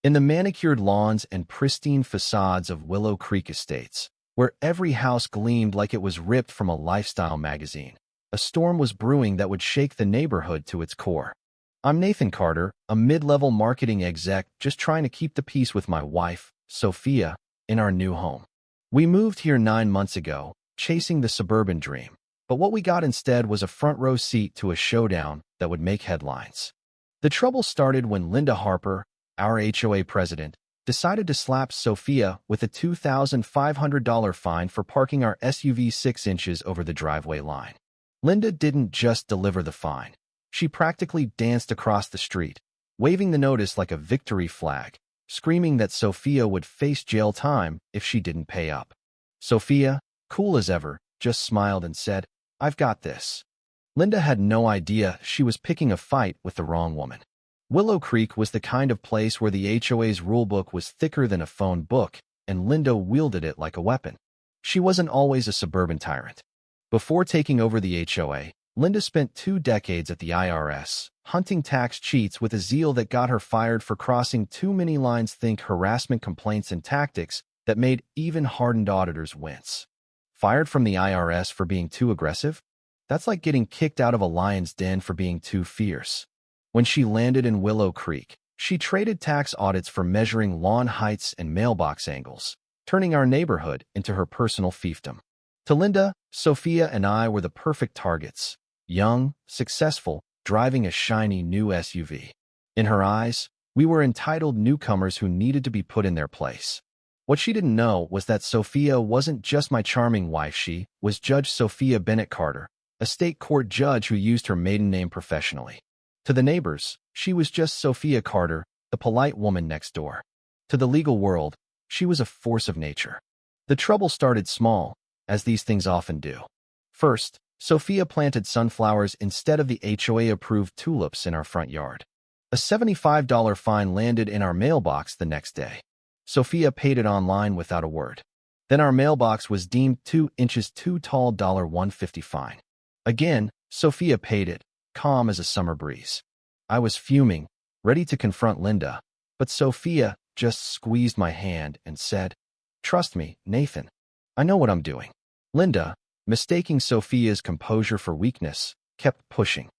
In the manicured lawns and pristine facades of Willow Creek Estates, where every house gleamed like it was ripped from a lifestyle magazine, a storm was brewing that would shake the neighborhood to its core. I'm Nathan Carter, a mid-level marketing exec just trying to keep the peace with my wife, Sophia, in our new home. We moved here 9 months ago, chasing the suburban dream, but what we got instead was a front-row seat to a showdown that would make headlines. The trouble started when Linda Harper, our HOA president, decided to slap Sophia with a $2,500 fine for parking our SUV 6 inches over the driveway line. Linda didn't just deliver the fine. She practically danced across the street, waving the notice like a victory flag, screaming that Sophia would face jail time if she didn't pay up. Sophia, cool as ever, just smiled and said, "I've got this." Linda had no idea she was picking a fight with the wrong woman. Willow Creek was the kind of place where the HOA's rulebook was thicker than a phone book, and Linda wielded it like a weapon. She wasn't always a suburban tyrant. Before taking over the HOA, Linda spent 2 decades at the IRS, hunting tax cheats with a zeal that got her fired for crossing too many lines. Think harassment complaints and tactics that made even hardened auditors wince. Fired from the IRS for being too aggressive? That's like getting kicked out of a lion's den for being too fierce. When she landed in Willow Creek, she traded tax audits for measuring lawn heights and mailbox angles, turning our neighborhood into her personal fiefdom. To Linda, Sophia and I were the perfect targets. Young, successful, driving a shiny new SUV. In her eyes, we were entitled newcomers who needed to be put in their place. What she didn't know was that Sophia wasn't just my charming wife. She was Judge Sophia Bennett Carter, a state court judge who used her maiden name professionally. To the neighbors, she was just Sophia Carter, the polite woman next door. To the legal world, she was a force of nature. The trouble started small, as these things often do. First, Sophia planted sunflowers instead of the HOA-approved tulips in our front yard. A $75 fine landed in our mailbox the next day. Sophia paid it online without a word. Then our mailbox was deemed 2 inches too tall. $150 fine. Again, Sophia paid it, calm as a summer breeze. I was fuming, ready to confront Linda, but Sophia just squeezed my hand and said, "Trust me, Nathan. I know what I'm doing." Linda, mistaking Sophia's composure for weakness, kept pushing.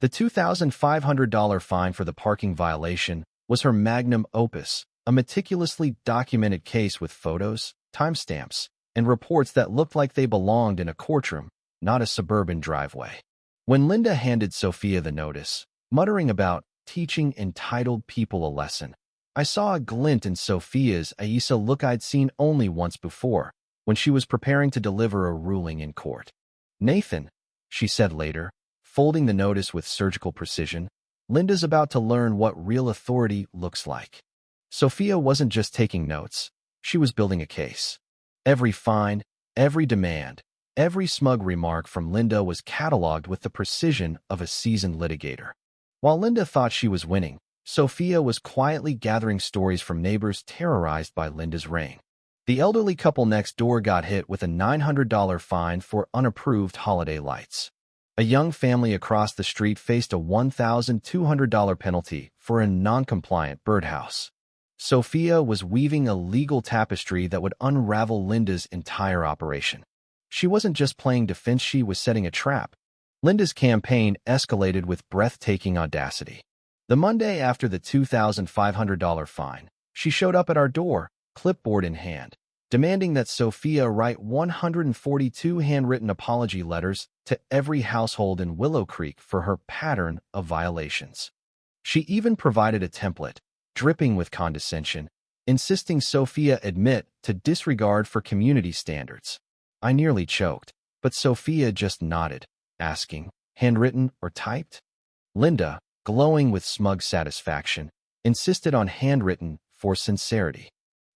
The $2,500 fine for the parking violation was her magnum opus, a meticulously documented case with photos, timestamps, and reports that looked like they belonged in a courtroom, not a suburban driveway. When Linda handed Sophia the notice, muttering about teaching entitled people a lesson, I saw a glint in Sophia's eyes, a look I'd seen only once before, when she was preparing to deliver a ruling in court. "Nathan," she said later, folding the notice with surgical precision, "Linda's about to learn what real authority looks like." Sophia wasn't just taking notes, she was building a case. Every fine, every demand, every smug remark from Linda was cataloged with the precision of a seasoned litigator. While Linda thought she was winning, Sophia was quietly gathering stories from neighbors terrorized by Linda's reign. The elderly couple next door got hit with a $900 fine for unapproved holiday lights. A young family across the street faced a $1,200 penalty for a non-compliant birdhouse. Sophia was weaving a legal tapestry that would unravel Linda's entire operation. She wasn't just playing defense, she was setting a trap. Linda's campaign escalated with breathtaking audacity. The Monday after the $2,500 fine, she showed up at our door, clipboard in hand, demanding that Sophia write 142 handwritten apology letters to every household in Willow Creek for her pattern of violations. She even provided a template, dripping with condescension, insisting Sophia admit to disregard for community standards. I nearly choked, but Sophia just nodded, asking, "Handwritten or typed?" Linda, glowing with smug satisfaction, insisted on handwritten for sincerity.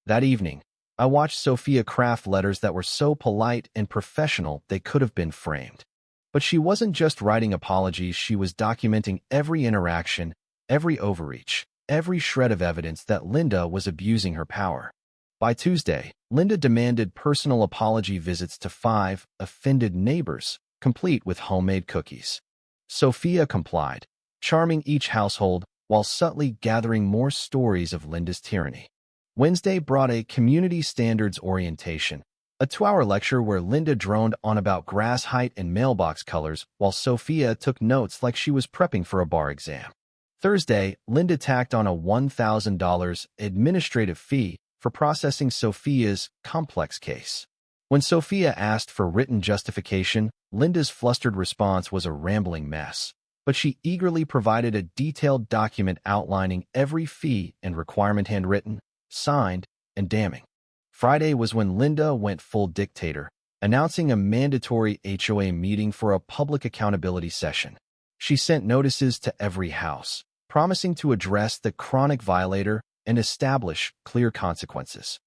That evening, I watched Sophia craft letters that were so polite and professional they could have been framed. But she wasn't just writing apologies, she was documenting every interaction, every overreach, every shred of evidence that Linda was abusing her power. By Tuesday, Linda demanded personal apology visits to 5 offended neighbors, complete with homemade cookies. Sophia complied, charming each household, while subtly gathering more stories of Linda's tyranny. Wednesday brought a community standards orientation, a 2-hour lecture where Linda droned on about grass height and mailbox colors while Sophia took notes like she was prepping for a bar exam. Thursday, Linda tacked on a $1,000 administrative fee for processing Sophia's complex case. When Sophia asked for written justification, Linda's flustered response was a rambling mess, but she eagerly provided a detailed document outlining every fee and requirement, handwritten, signed, and damning. Friday was when Linda went full dictator, announcing a mandatory HOA meeting for a public accountability session. She sent notices to every house, promising to address the chronic violator and establish clear consequences.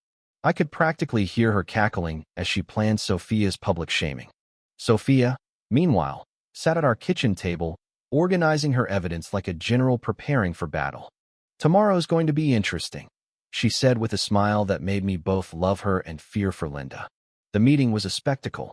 I could practically hear her cackling as she planned Sophia's public shaming. Sophia, meanwhile, sat at our kitchen table, organizing her evidence like a general preparing for battle. "Tomorrow's going to be interesting," she said with a smile that made me both love her and fear for Linda. The meeting was a spectacle.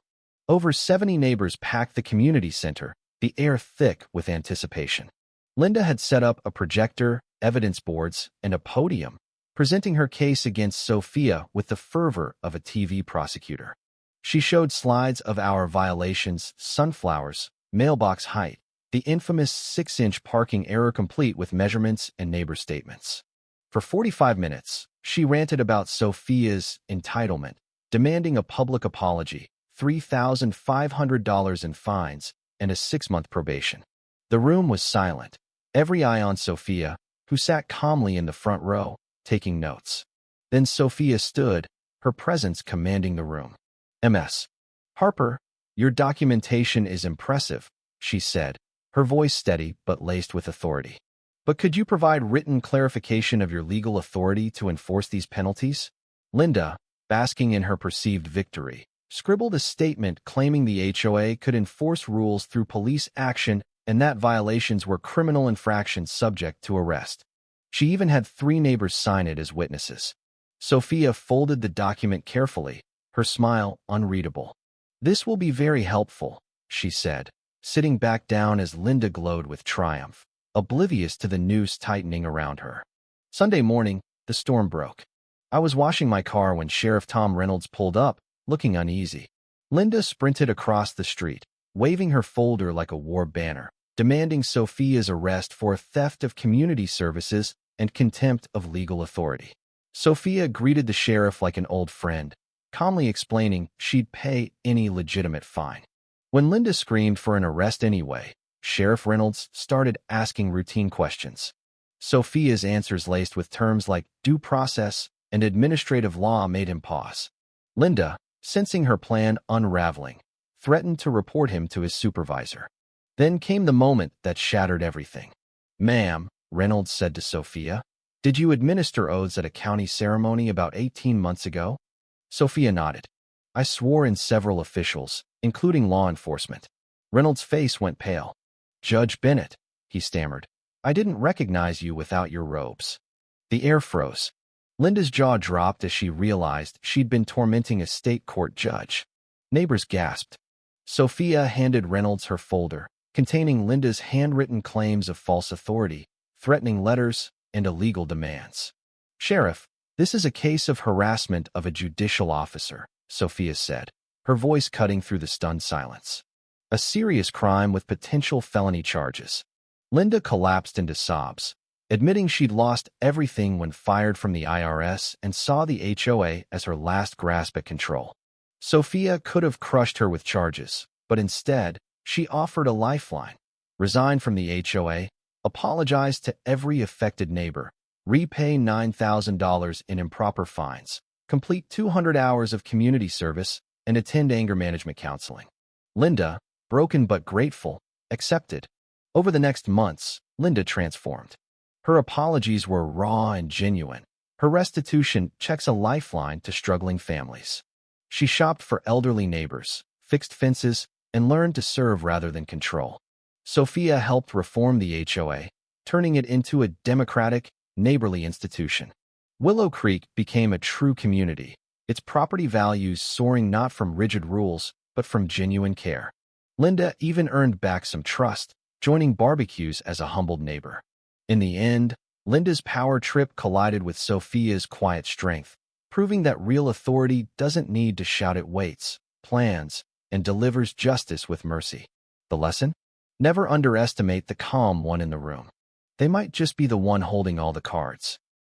Over 70 neighbors packed the community center, the air thick with anticipation. Linda had set up a projector, evidence boards, and a podium, presenting her case against Sophia with the fervor of a TV prosecutor. She showed slides of our violations, sunflowers, mailbox height, the infamous 6-inch parking error complete with measurements and neighbor statements. For 45 minutes, she ranted about Sophia's entitlement, demanding a public apology, $3,500 in fines, and a 6-month probation. The room was silent, every eye on Sophia, who sat calmly in the front row, taking notes. Then Sophia stood, her presence commanding the room. "Ms. Harper, your documentation is impressive," she said, her voice steady but laced with authority. "But could you provide written clarification of your legal authority to enforce these penalties?" Linda, basking in her perceived victory, scribbled a statement claiming the HOA could enforce rules through police action and that violations were criminal infractions subject to arrest. She even had 3 neighbors sign it as witnesses. Sophia folded the document carefully, her smile unreadable. "This will be very helpful," she said, sitting back down as Linda glowed with triumph, oblivious to the noose tightening around her. Sunday morning, the storm broke. I was washing my car when Sheriff Tom Reynolds pulled up, looking uneasy. Linda sprinted across the street, waving her folder like a war banner, demanding Sophia's arrest for theft of community services and contempt of legal authority. Sophia greeted the sheriff like an old friend, calmly explaining she'd pay any legitimate fine. When Linda screamed for an arrest anyway, Sheriff Reynolds started asking routine questions. Sophia's answers laced with terms like due process and administrative law made him pause. Linda, sensing her plan unraveling, threatened to report him to his supervisor. Then came the moment that shattered everything. "Ma'am," Reynolds said to Sophia, "did you administer oaths at a county ceremony about 18 months ago?" Sophia nodded. "I swore in several officials, including law enforcement." Reynolds' face went pale. "Judge Bennett," he stammered, "I didn't recognize you without your robes." The air froze. Linda's jaw dropped as she realized she'd been tormenting a state court judge. Neighbors gasped. Sophia handed Reynolds her folder, containing Linda's handwritten claims of false authority, threatening letters, and illegal demands. "Sheriff, this is a case of harassment of a judicial officer," Sophia said, her voice cutting through the stunned silence. "A serious crime with potential felony charges." Linda collapsed into sobs, admitting she'd lost everything when fired from the IRS and saw the HOA as her last grasp at control. Sophia could have crushed her with charges, but instead, she offered a lifeline. Resign from the HOA, apologize to every affected neighbor, repay $9,000 in improper fines, complete 200 hours of community service, and attend anger management counseling. Linda, broken but grateful, accepted. Over the next months, Linda transformed. Her apologies were raw and genuine. Her restitution checks a lifeline to struggling families. She shopped for elderly neighbors, fixed fences, and learned to serve rather than control. Sophia helped reform the HOA, turning it into a democratic, neighborly institution. Willow Creek became a true community, its property values soaring not from rigid rules, but from genuine care. Linda even earned back some trust, joining barbecues as a humbled neighbor. In the end, Linda's power trip collided with Sophia's quiet strength, proving that real authority doesn't need to shout, it waits, plans, and delivers justice with mercy. The lesson? Never underestimate the calm one in the room. They might just be the one holding all the cards.